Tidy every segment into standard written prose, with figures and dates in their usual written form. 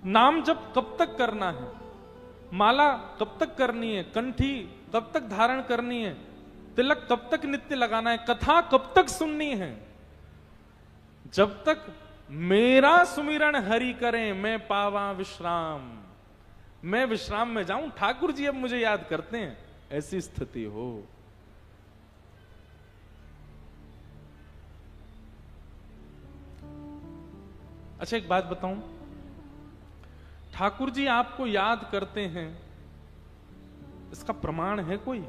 नाम जप कब तक करना है, माला कब तक करनी है, कंठी कब तक धारण करनी है, तिलक कब तक नित्य लगाना है, कथा कब तक सुननी है। जब तक मेरा सुमिरन हरि करें मैं पावा विश्राम, मैं विश्राम में जाऊं, ठाकुर जी अब मुझे याद करते हैं, ऐसी स्थिति हो। अच्छा एक बात बताऊं, ठाकुर जी आपको याद करते हैं, इसका प्रमाण है कोई?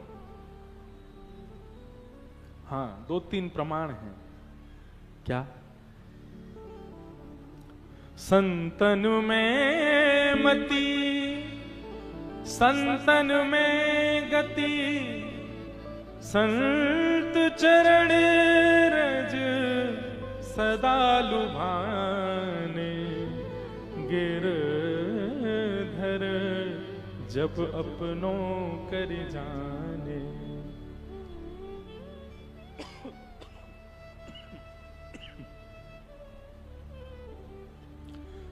हां, 2-3 प्रमाण हैं। क्या? संतन में मति, संतन में गति, संत चरण रज सदा लुभाने, गिरधर जब अपनों कर जाने।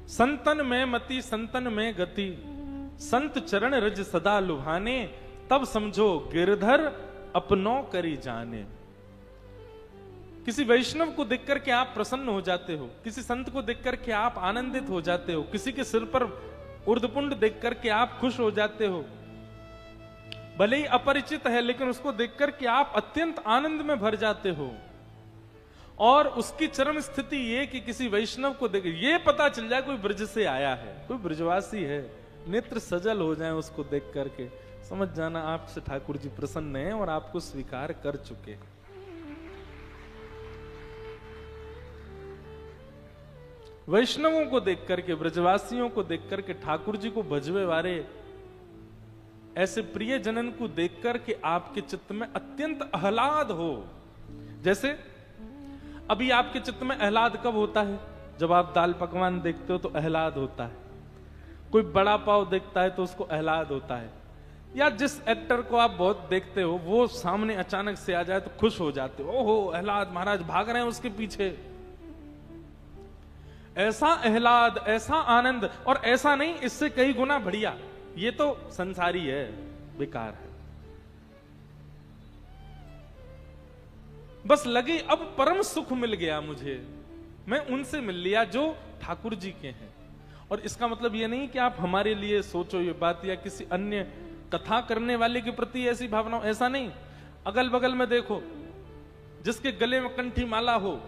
संतन में मति, संतन में गति, संत चरण रज सदा लुभाने, तब समझो गिरधर अपनों करी जाने। किसी वैष्णव को देख करके आप प्रसन्न हो जाते हो, किसी संत को देख करके आप आनंदित हो जाते हो, किसी के सिर पर उर्धपुंड देख करके आप खुश हो जाते हो। भले ही अपरिचित है लेकिन उसको देख करके आप अत्यंत आनंद में भर जाते हो। और उसकी चरम स्थिति ये कि किसी वैष्णव को देख, ये पता चल जाए कोई ब्रज से आया है, कोई ब्रजवासी है, नेत्र सजल हो जाए उसको देख करके, समझ जाना आपसे ठाकुर जी प्रसन्न हैं और आपको स्वीकार कर चुके हैं। वैष्णवों को देख करके, ब्रजवासियों को देख करके, ठाकुर जी को भजवे वाले ऐसे प्रिय जनन को देख करके आपके चित्त में अत्यंत आह्लाद हो। जैसे अभी आपके चित्त में आह्लाद कब होता है? जब आप दाल पकवान देखते हो तो आह्लाद होता है, कोई बड़ा पाव देखता है तो उसको आह्लाद होता है, या जिस एक्टर को आप बहुत देखते हो वो सामने अचानक से आ जाए तो खुश हो जाते हो, ओहो आह्लाद, महाराज भाग रहे हैं उसके पीछे। ऐसा आह्लाद, ऐसा आनंद, और ऐसा नहीं इससे कई गुना बढ़िया, ये तो संसारी है, बेकार है। बस लगे अब परम सुख मिल गया मुझे, मैं उनसे मिल लिया जो ठाकुर जी के हैं। और इसका मतलब ये नहीं कि आप हमारे लिए सोचो ये बात, या किसी अन्य कथा करने वाले के प्रति ऐसी भावना, ऐसा नहीं। अगल बगल में देखो, जिसके गले में कंठी माला हो,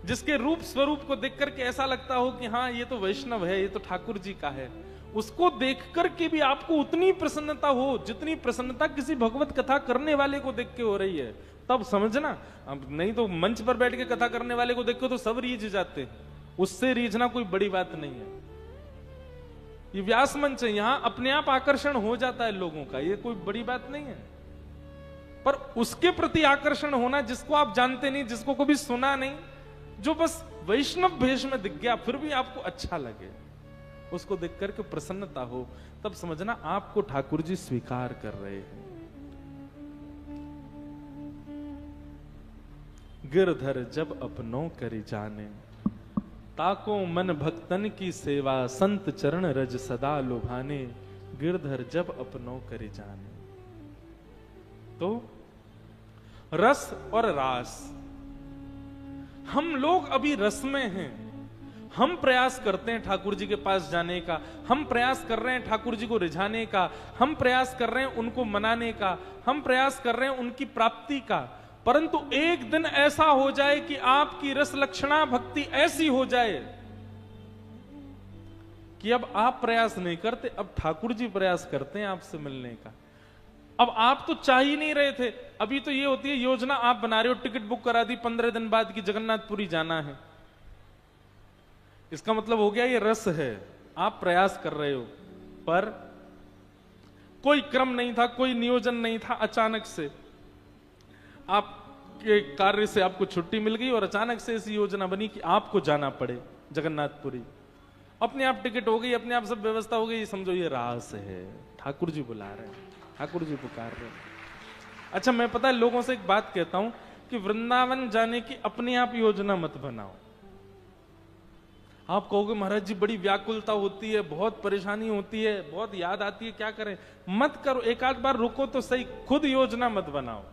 जिसके रूप स्वरूप को देख करके ऐसा लगता हो कि हाँ ये तो वैष्णव है, ये तो ठाकुर जी का है, उसको देख करके भी आपको उतनी प्रसन्नता हो जितनी प्रसन्नता किसी भगवत कथा करने वाले को देख के हो रही है, तब समझना। अब नहीं तो मंच पर बैठ के कथा करने वाले को देख के तो सब रीझ जाते हैं, उससे रीझना कोई बड़ी बात नहीं है। ये व्यास मंच है, यहां अपने आप आकर्षण हो जाता है लोगों का, ये कोई बड़ी बात नहीं है। पर उसके प्रति आकर्षण होना जिसको आप जानते नहीं, जिसको कभी सुना नहीं, जो बस वैष्णव भेष में दिख गया फिर भी आपको अच्छा लगे, उसको देख करके प्रसन्नता हो, तब समझना आपको ठाकुर जी स्वीकार कर रहे हैं। गिरधर जब अपनों करी जाने, ताको मन भक्तन की सेवा, संत चरण रज सदा लुभाने, गिरधर जब अपनों करी जाने। तो रस और रास, हम लोग अभी रस में हैं, हम प्रयास करते हैं ठाकुर जी के पास जाने का, हम प्रयास कर रहे हैं ठाकुर जी को रिझाने का, हम प्रयास कर रहे हैं उनको मनाने का, हम प्रयास कर रहे हैं उनकी प्राप्ति का। परंतु एक दिन ऐसा हो जाए कि आपकी रस लक्षणा भक्ति ऐसी हो जाए कि अब आप प्रयास नहीं करते, अब ठाकुर जी प्रयास करते हैं आपसे मिलने का। अब आप तो चाह ही नहीं रहे थे, अभी तो ये होती है योजना आप बना रहे हो, टिकट बुक करा दी 15 दिन बाद की जगन्नाथपुरी जाना है, इसका मतलब हो गया ये रस है, आप प्रयास कर रहे हो, पर कोई क्रम नहीं था, कोई नियोजन नहीं था, अचानक से आपके कार्य से आपको छुट्टी मिल गई और अचानक से ऐसी योजना बनी कि आपको जाना पड़े जगन्नाथपुरी। अपने आप टिकट हो गई, अपने आप सब व्यवस्था हो गई, समझो ये रास है, ठाकुर जी बुला रहे हैं, ठाकुर जी पुकार रहे हैं। अच्छा मैं पता है लोगों से एक बात कहता हूं कि वृंदावन जाने की अपने आप योजना मत बनाओ, आप कहोगे महाराज जी बड़ी व्याकुलता होती है, बहुत परेशानी होती है, बहुत याद आती है, क्या करें? मत करो, एक आध बार रुको तो सही, खुद योजना मत बनाओ।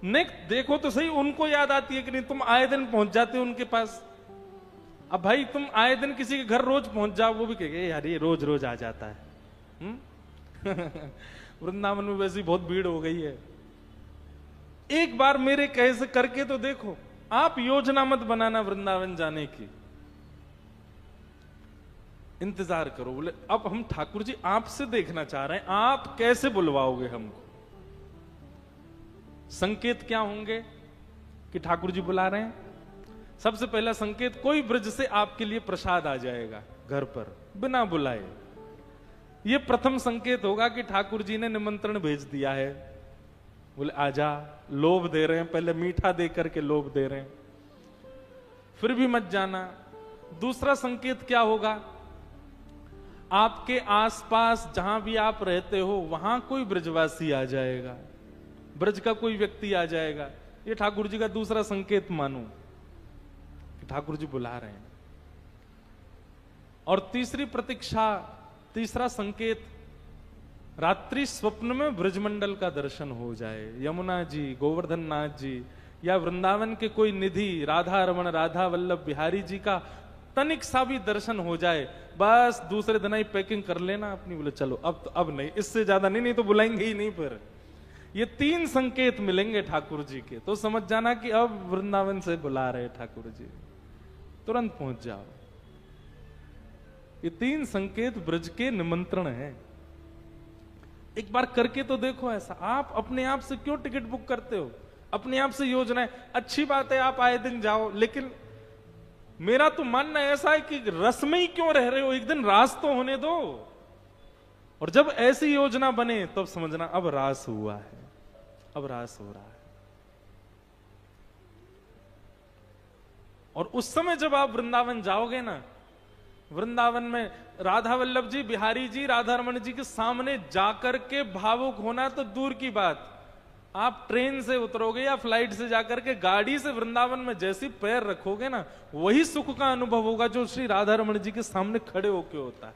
नेक्स्ट देखो तो सही, उनको याद आती है कि नहीं? तुम आए दिन पहुंच जाते हो उनके पास। अब भाई तुम आए दिन किसी के घर रोज पहुंच जाओ, वो भी कहेगा यार ये रोज रोज आ जाता है। वृंदावन में वैसी बहुत भीड़ हो गई है। एक बार मेरे कहे से करके तो देखो। आप योजना मत बनाना वृंदावन जाने की, इंतजार करो। बोले अब हम ठाकुर जी आपसे देखना चाह रहे हैं, आप कैसे बुलवाओगे हमको? संकेत क्या होंगे कि ठाकुर जी बुला रहे हैं? सबसे पहला संकेत, कोई ब्रज से आपके लिए प्रसाद आ जाएगा घर पर बिना बुलाए। यह प्रथम संकेत होगा कि ठाकुर जी ने निमंत्रण भेज दिया है। बोले आजा, लोभ दे रहे हैं, पहले मीठा दे करके लोभ दे रहे हैं, फिर भी मत जाना। दूसरा संकेत क्या होगा? आपके आसपास जहां भी आप रहते हो वहां कोई ब्रजवासी आ जाएगा, ब्रज का कोई व्यक्ति आ जाएगा। ये ठाकुर जी का दूसरा संकेत मानो कि ठाकुर जी बुला रहे हैं। और तीसरी प्रतीक्षा, तीसरा संकेत, रात्रि स्वप्न में ब्रजमंडल का दर्शन हो जाए। यमुना जी, गोवर्धन नाथ जी या वृंदावन के कोई निधि, राधा रमण, राधा वल्लभ बिहारी जी का तनिक सा भी दर्शन हो जाए, बस दूसरे दिन ही पैकिंग कर लेना अपनी। बोले चलो अब नहीं, इससे ज्यादा नहीं तो बुलाएंगे ही नहीं। फिर ये तीन संकेत मिलेंगे ठाकुर जी के, तो समझ जाना कि अब वृंदावन से बुला रहे ठाकुर जी, तुरंत पहुंच जाओ। ये तीन संकेत ब्रज के निमंत्रण है। एक बार करके तो देखो ऐसा। आप अपने आप से क्यों टिकट बुक करते हो? अपने आप से योजनाएं, अच्छी बात है आप आए दिन जाओ, लेकिन मेरा तो मानना ऐसा है कि रस में ही क्यों रह रहे हो? एक दिन रास तो होने दो। और जब ऐसी योजना बने तब समझना अब रास हुआ है, अब रास हो रहा है। और उस समय जब आप वृंदावन जाओगे ना, वृंदावन में राधा वल्लभ जी, बिहारी जी, राधा रमण जी के सामने जाकर के भावुक होना तो दूर की बात, आप ट्रेन से उतरोगे या फ्लाइट से जाकर के गाड़ी से वृंदावन में जैसी पैर रखोगे ना, वही सुख का अनुभव होगा जो श्री राधा रमण जी के सामने खड़े होके होता है।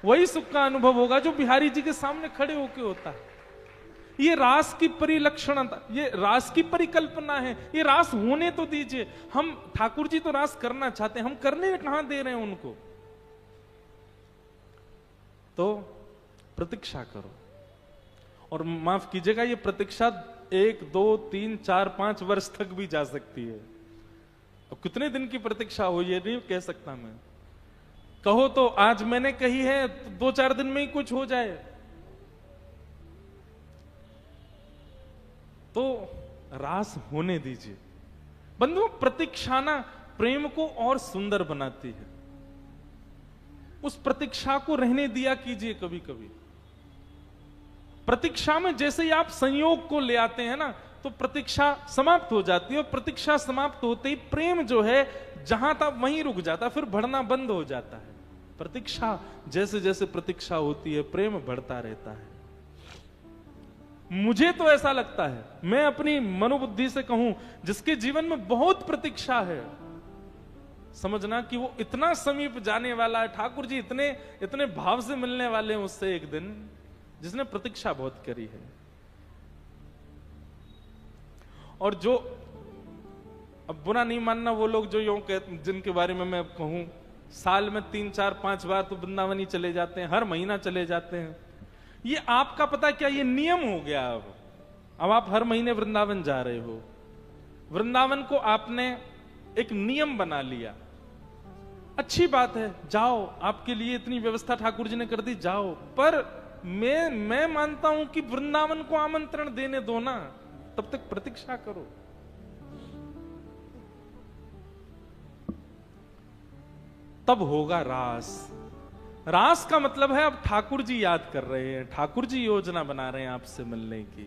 वही सुख का अनुभव होगा जो बिहारी जी के सामने खड़े होके होता है। ये रास की परिलक्षणता, ये रास की परिकल्पना है। ये रास होने तो दीजिए। हम ठाकुर जी तो रास करना चाहते हैं, हम करने कहां दे रहे हैं उनको? तो प्रतीक्षा करो। और माफ कीजिएगा, ये प्रतीक्षा 1, 2, 3, 4, 5 वर्ष तक भी जा सकती है। अब कितने दिन की प्रतीक्षा हो ये नहीं कह सकता मैं। कहो तो आज मैंने कही है, 2-4 दिन में ही कुछ हो जाए। तो रास होने दीजिए। बंधुओं, प्रतीक्षा ना प्रेम को और सुंदर बनाती है। उस प्रतीक्षा को रहने दिया कीजिए कभी कभी। प्रतीक्षा में जैसे ही आप संयोग को ले आते हैं ना, तो प्रतीक्षा समाप्त हो जाती है। और प्रतीक्षा समाप्त होते ही प्रेम जो है जहां था वहीं रुक जाता है, फिर बढ़ना बंद हो जाता है। प्रतीक्षा, जैसे जैसे प्रतीक्षा होती है प्रेम बढ़ता रहता है। मुझे तो ऐसा लगता है, मैं अपनी मनोबुद्धि से कहूं, जिसके जीवन में बहुत प्रतीक्षा है, समझना कि वो इतना समीप जाने वाला है। ठाकुर जी इतने इतने भाव से मिलने वाले हैं उससे एक दिन, जिसने प्रतीक्षा बहुत करी है। और जो, अब बुरा नहीं मानना वो लोग जो यूं कहते, जिनके बारे में मैं कहूं साल में 3, 4, 5 बार तो वृंदावन ही चले जाते हैं, हर महीना चले जाते हैं, ये आपका पता क्या, ये नियम हो गया। अब आप हर महीने वृंदावन जा रहे हो, वृंदावन को आपने एक नियम बना लिया। अच्छी बात है, जाओ, आपके लिए इतनी व्यवस्था ठाकुर जी ने कर दी, जाओ। पर मैं मानता हूं कि वृंदावन को आमंत्रण देने दो ना, तब तक प्रतीक्षा करो। तब होगा रास। रास का मतलब है अब ठाकुर जी याद कर रहे हैं, ठाकुर जी योजना बना रहे हैं आपसे मिलने की,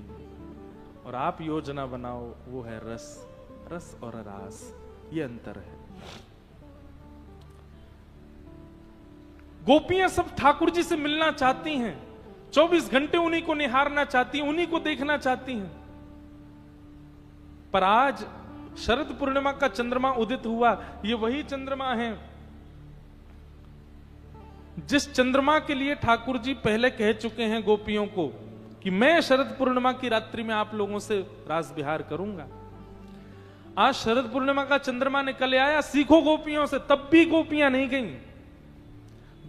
और आप योजना बनाओ, वो है रस। रस और रास, ये अंतर है। गोपियां सब ठाकुर जी से मिलना चाहती हैं, 24 घंटे उन्हीं को निहारना चाहती हैं, उन्हीं को देखना चाहती हैं। पर आज शरद पूर्णिमा का चंद्रमा उदित हुआ, ये वही चंद्रमा है जिस चंद्रमा के लिए ठाकुर जी पहले कह चुके हैं गोपियों को कि मैं शरद पूर्णिमा की रात्रि में आप लोगों से रास विहार करूंगा। आज शरद पूर्णिमा का चंद्रमा निकल आया, सीखो गोपियों से, तब भी गोपियां नहीं गईं।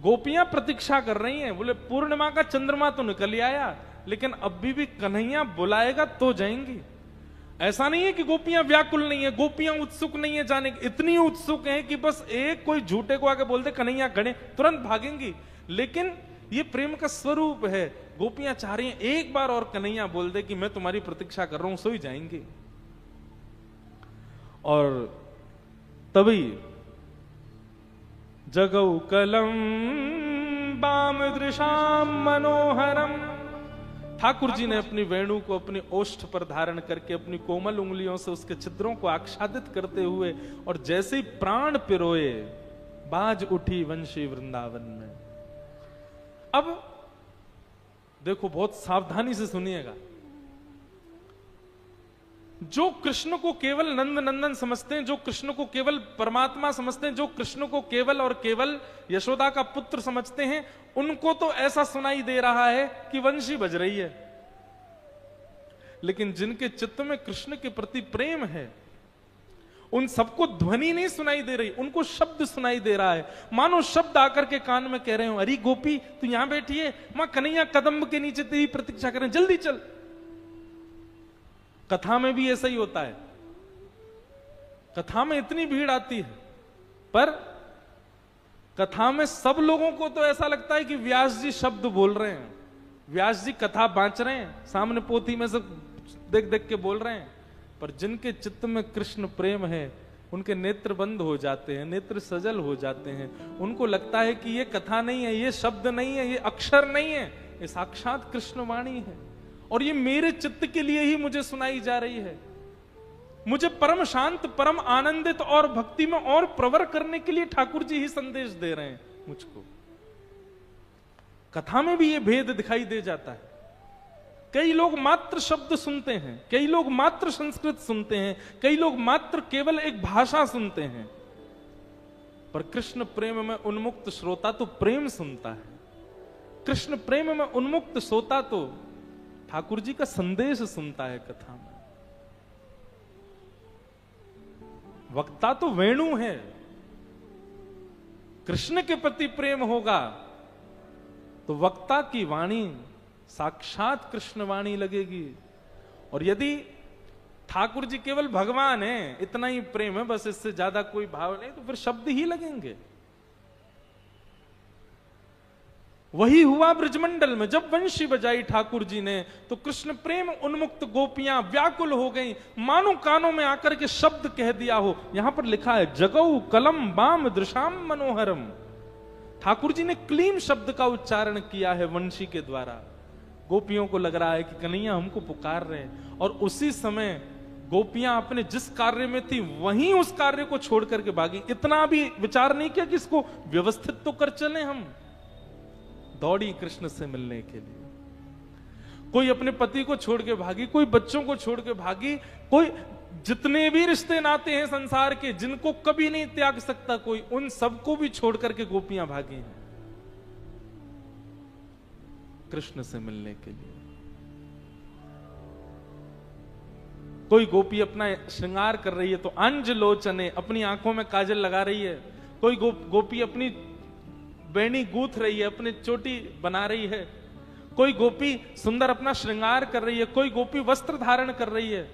गोपियां प्रतीक्षा कर रही हैं, बोले पूर्णिमा का चंद्रमा तो निकल ही आया, लेकिन अभी भी कन्हैया बुलाएगा तो जाएंगी। ऐसा नहीं है कि गोपियां व्याकुल नहीं है, गोपियां उत्सुक नहीं है जाने की, इतनी उत्सुक हैं कि बस एक कोई झूठे को आके बोलते कन्हैया खड़े, तुरंत भागेंगी। लेकिन ये प्रेम का स्वरूप है, गोपियां चाह रही हैं एक बार और कन्हैया बोल दे कि मैं तुम्हारी प्रतीक्षा कर रहा हूं, सो ही जाएंगे। और तभी जगौ कलम बाम दृशाम मनोहरम, ठाकुर जी ने अपनी वेणु को अपनी ओष्ठ पर धारण करके अपनी कोमल उंगलियों से उसके छिद्रों को आच्छादित करते हुए और जैसे ही प्राण पिरोए, बाज उठी वंशी वृंदावन में। अब देखो, बहुत सावधानी से सुनिएगा। जो कृष्ण को केवल नंद नंदन समझते हैं, जो कृष्ण को केवल परमात्मा समझते हैं, जो कृष्ण को केवल और केवल यशोदा का पुत्र समझते हैं, उनको तो ऐसा सुनाई दे रहा है कि वंशी बज रही है। लेकिन जिनके चित्त में कृष्ण के प्रति प्रेम है, उन सबको ध्वनि नहीं सुनाई दे रही, उनको शब्द सुनाई दे रहा है। मानो शब्द आकर के कान में कह रहे हो, अरे गोपी तू यहां बैठी है, मां कन्हैया कदम्ब के नीचे तेरी प्रतीक्षा करें, जल्दी चल। कथा में भी ऐसा ही होता है, कथा में इतनी भीड़ आती है, पर कथा में सब लोगों को तो ऐसा लगता है कि व्यास जी शब्द बोल रहे हैं, व्यास जी कथा बांच रहे हैं, सामने पोथी में से देख देख के बोल रहे हैं। पर जिनके चित्त में कृष्ण प्रेम है, उनके नेत्र बंद हो जाते हैं, नेत्र सजल हो जाते हैं। उनको लगता है कि ये कथा नहीं है, ये शब्द नहीं है, ये अक्षर नहीं है, ये साक्षात कृष्ण वाणी है, और ये मेरे चित्त के लिए ही मुझे सुनाई जा रही है। मुझे परम शांत, परम आनंदित और भक्ति में और प्रवर करने के लिए ठाकुर जी ही संदेश दे रहे हैं मुझको। कथा में भी ये भेद दिखाई दे जाता है। कई लोग मात्र शब्द सुनते हैं, कई लोग मात्र संस्कृत सुनते हैं, कई लोग मात्र केवल एक भाषा सुनते हैं, पर कृष्ण प्रेम में उन्मुक्त श्रोता तो प्रेम सुनता है। कृष्ण प्रेम में उन्मुक्त श्रोता तो ठाकुर जी का संदेश सुनता है कथा में। वक्ता तो वेणु है, कृष्ण के प्रति प्रेम होगा तो वक्ता की वाणी साक्षात कृष्ण वाणी लगेगी। और यदि ठाकुर जी केवल भगवान है, इतना ही प्रेम है, बस इससे ज्यादा कोई भाव नहीं, तो फिर शब्द ही लगेंगे। वही हुआ ब्रजमंडल में, जब वंशी बजाई ठाकुर जी ने तो कृष्ण प्रेम उन्मुक्त गोपियां व्याकुल हो गईं, मानो कानों में आकर के शब्द कह दिया हो। यहां पर लिखा है जगौ कलम बाम दृशाम मनोहरम। ठाकुर जी ने क्लीम शब्द का उच्चारण किया है वंशी के द्वारा। गोपियों को लग रहा है कि कन्हैया हमको पुकार रहे हैं, और उसी समय गोपियां अपने जिस कार्य में थी वहीं उस कार्य को छोड़ करके भागी। इतना भी विचार नहीं किया कि इसको व्यवस्थित तो कर चले हम। दौड़ी कृष्ण से मिलने के लिए। कोई अपने पति को छोड़ के भागी, कोई बच्चों को छोड़ के भागी, कोई जितने भी रिश्ते नाते हैं संसार के जिनको कभी नहीं त्याग सकता कोई, उन सबको भी छोड़ करके गोपियां भागी हैं कृष्ण से मिलने के लिए। कोई गोपी अपना श्रृंगार कर रही है तो अंजलोचने, अपनी आंखों में काजल लगा रही है। कोई गोपी अपनी बेणी गूंथ रही है, अपनी चोटी बना रही है। कोई गोपी सुंदर अपना श्रृंगार कर रही है, कोई गोपी वस्त्र धारण कर रही है।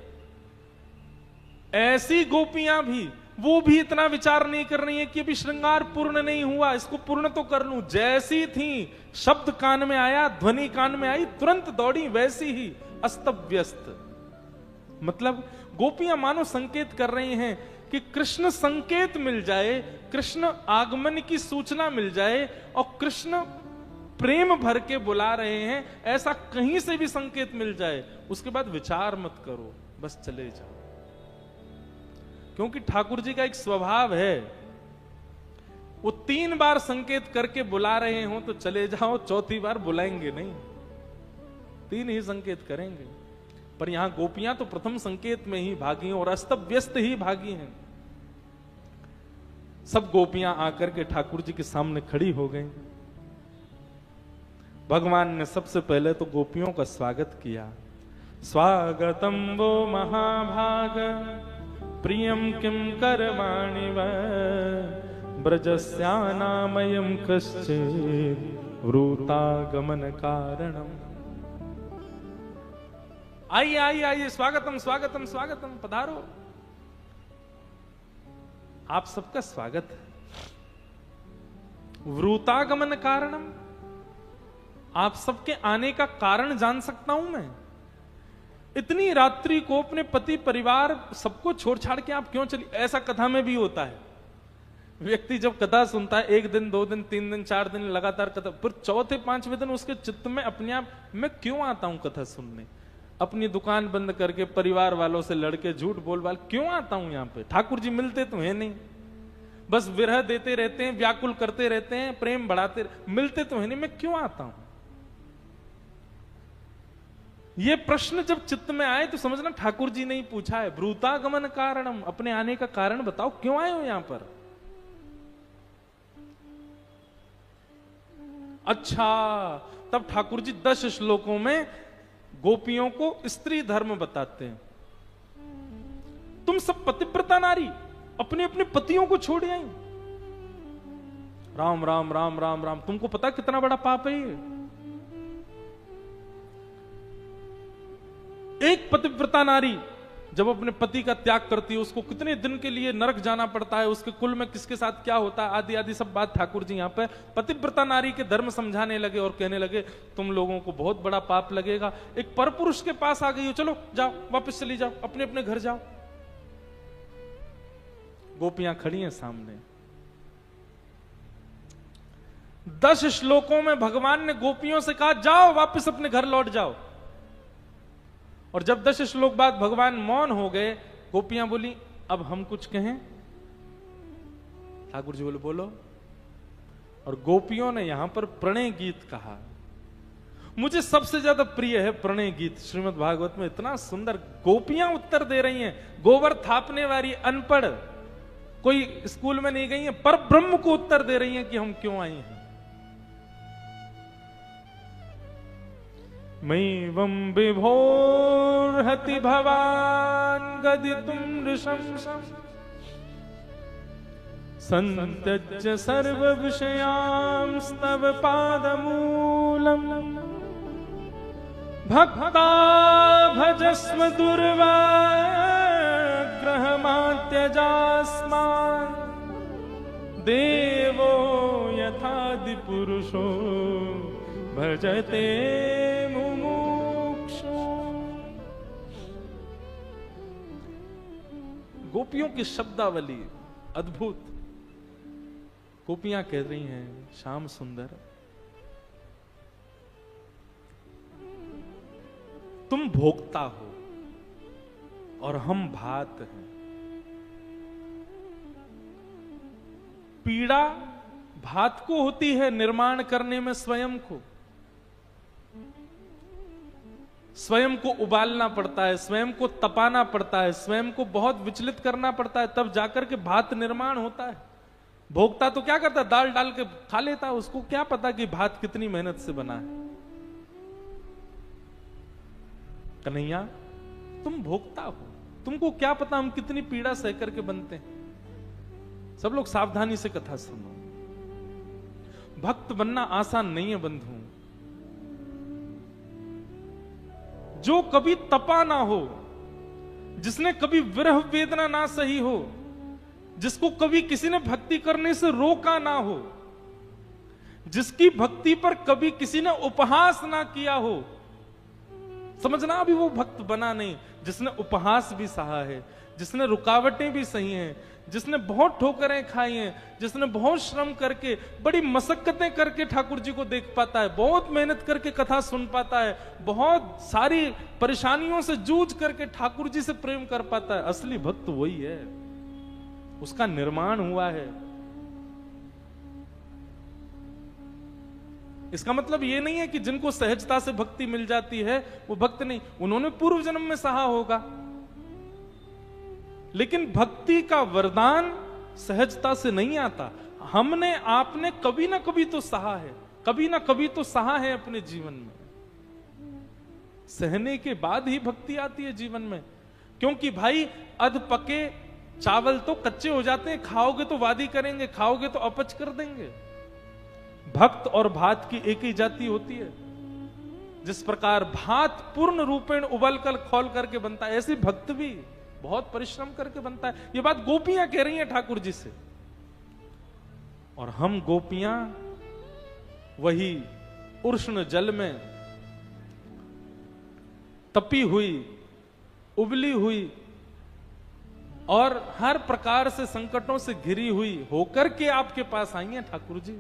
ऐसी गोपियां भी, वो भी इतना विचार नहीं कर रही है कि अभी श्रृंगार पूर्ण नहीं हुआ, इसको पूर्ण तो कर लूं। जैसी थी, शब्द कान में आया, ध्वनि कान में आई, तुरंत दौड़ी, वैसी ही अस्त व्यस्त। मतलब गोपियां मानो संकेत कर रही हैं कि कृष्ण संकेत मिल जाए, कृष्ण आगमन की सूचना मिल जाए, और कृष्ण प्रेम भर के बुला रहे हैं, ऐसा कहीं से भी संकेत मिल जाए, उसके बाद विचार मत करो, बस चले जाओ। क्योंकि ठाकुर जी का एक स्वभाव है, वो 3 बार संकेत करके बुला रहे हो तो चले जाओ, चौथी बार बुलाएंगे नहीं, 3 ही संकेत करेंगे। पर यहां गोपियां तो प्रथम संकेत में ही भागी हैं और अस्त व्यस्त ही भागी हैं। सब गोपियां आकर के ठाकुर जी के सामने खड़ी हो गई। भगवान ने सबसे पहले तो गोपियों का स्वागत किया। स्वागतम वो महाभाग प्रियम किम करवाणि ब्रजस्यानामयं कश्चित् वृतागमन कारणम। आइए आइए आइए, स्वागतम स्वागतम स्वागतम, पधारो। आप सबका स्वागत है। वृतागमन कारणम, आप सबके आने का कारण जान सकता हूं मैं? इतनी रात्रि को अपने पति परिवार सबको छोड़ छाड़ के आप क्यों चली? ऐसा कथा में भी होता है। व्यक्ति जब कथा सुनता है 1 दिन 2 दिन 3 दिन 4 दिन लगातार कथा, फिर चौथे 5वें दिन उसके चित्त में अपने आप, मैं क्यों आता हूं कथा सुनने? अपनी दुकान बंद करके परिवार वालों से लड़के झूठ बोल क्यों आता हूं यहां पे? ठाकुर जी मिलते तो है नहीं, बस विरह देते रहते हैं, व्याकुल करते रहते हैं, प्रेम बढ़ाते, मिलते तो है नहीं, मैं क्यों आता हूं? ये प्रश्न जब चित्त में आए तो समझना ठाकुर जी ने ही पूछा है। वृतागमन कारणम, अपने आने का कारण बताओ, क्यों आए हो यहां पर? अच्छा, तब ठाकुर जी 10 श्लोकों में गोपियों को स्त्री धर्म बताते हैं। तुम सब पतिव्रता नारी अपने अपने पतियों को छोड़ आई। राम राम राम राम राम, तुमको पता कितना बड़ा पाप है ये? एक पतिव्रता नारी जब अपने पति का त्याग करती है, उसको कितने दिन के लिए नरक जाना पड़ता है, उसके कुल में किसके साथ क्या होता है, आदि आदि सब बात ठाकुर जी यहां पर पतिव्रता नारी के धर्म समझाने लगे और कहने लगे तुम लोगों को बहुत बड़ा पाप लगेगा। एक परपुरुष के पास आ गई हो, चलो जाओ, वापस चली जाओ, अपने अपने घर जाओ। गोपियां खड़ी हैं सामने। 10 श्लोकों में भगवान ने गोपियों से कहा जाओ वापस अपने घर लौट जाओ। और जब 10 श्लोक बाद भगवान मौन हो गए, गोपियां बोली अब हम कुछ कहें? ठाकुर जी बोले बोलो। और गोपियों ने यहां पर प्रणय गीत कहा। मुझे सबसे ज्यादा प्रिय है प्रणय गीत। श्रीमद् भागवत में इतना सुंदर गोपियां उत्तर दे रही हैं। गोबर थापने वाली अनपढ़, कोई स्कूल में नहीं गई है, पर ब्रह्म को उत्तर दे रही हैं कि हम क्यों आई हैं। मैवं विभोर्हति भवान् गदितुं नृशंसम् सन्त्यज्य सर्वविषयांस्तव पादमूलम् भक्ता भजस्व दुर्वाग्रहमात्यजास्मान् देवो यथादिपुरुषो भजते मुमुक्षु। गोपियों की शब्दावली अद्भुत। गोपियां कह रही हैं श्याम सुंदर, तुम भोक्ता हो और हम भात हैं। पीड़ा भात को होती है निर्माण करने में, स्वयं को उबालना पड़ता है, स्वयं को तपाना पड़ता है, स्वयं को बहुत विचलित करना पड़ता है, तब जाकर के भात निर्माण होता है। भोक्ता तो क्या करता है, दाल डाल के खा लेता है, उसको क्या पता कि भात कितनी मेहनत से बना है। कन्हैया तुम भोक्ता हो, तुमको क्या पता हम कितनी पीड़ा सह करके बनते हैं। सब लोग सावधानी से कथा सुनो। भक्त बनना आसान नहीं है बंधु। जो कभी तपा ना हो, जिसने कभी विरह वेदना ना सही हो, जिसको कभी किसी ने भक्ति करने से रोका ना हो, जिसकी भक्ति पर कभी किसी ने उपहास ना किया हो, समझना अभी वो भक्त बना नहीं। जिसने उपहास भी सहा है, जिसने रुकावटें भी सही हैं, जिसने बहुत ठोकरें खाई हैं, जिसने बहुत श्रम करके बड़ी मशक्कतें करके ठाकुर जी को देख पाता है, बहुत मेहनत करके कथा सुन पाता है, बहुत सारी परेशानियों से जूझ करके ठाकुर जी से प्रेम कर पाता है, असली भक्त वही है, उसका निर्माण हुआ है। इसका मतलब ये नहीं है कि जिनको सहजता से भक्ति मिल जाती है वो भक्त नहीं, उन्होंने पूर्व जन्म में सहा होगा, लेकिन भक्ति का वरदान सहजता से नहीं आता। हमने आपने कभी ना कभी तो सहा है, कभी ना कभी तो सहा है अपने जीवन में। सहने के बाद ही भक्ति आती है जीवन में, क्योंकि भाई अध पके चावल तो कच्चे हो जाते हैं, खाओगे तो वादी करेंगे, खाओगे तो अपच कर देंगे। भक्त और भात की एक ही जाति होती है। जिस प्रकार भात पूर्ण रूपेण उबल कर खोल करके बनता है, ऐसे भक्त भी बहुत परिश्रम करके बनता है। ये बात गोपियां कह रही हैं ठाकुर जी से, और हम गोपियां वही उष्ण जल में तपी हुई, उबली हुई और हर प्रकार से संकटों से घिरी हुई होकर के आपके पास आई हैं ठाकुर जी।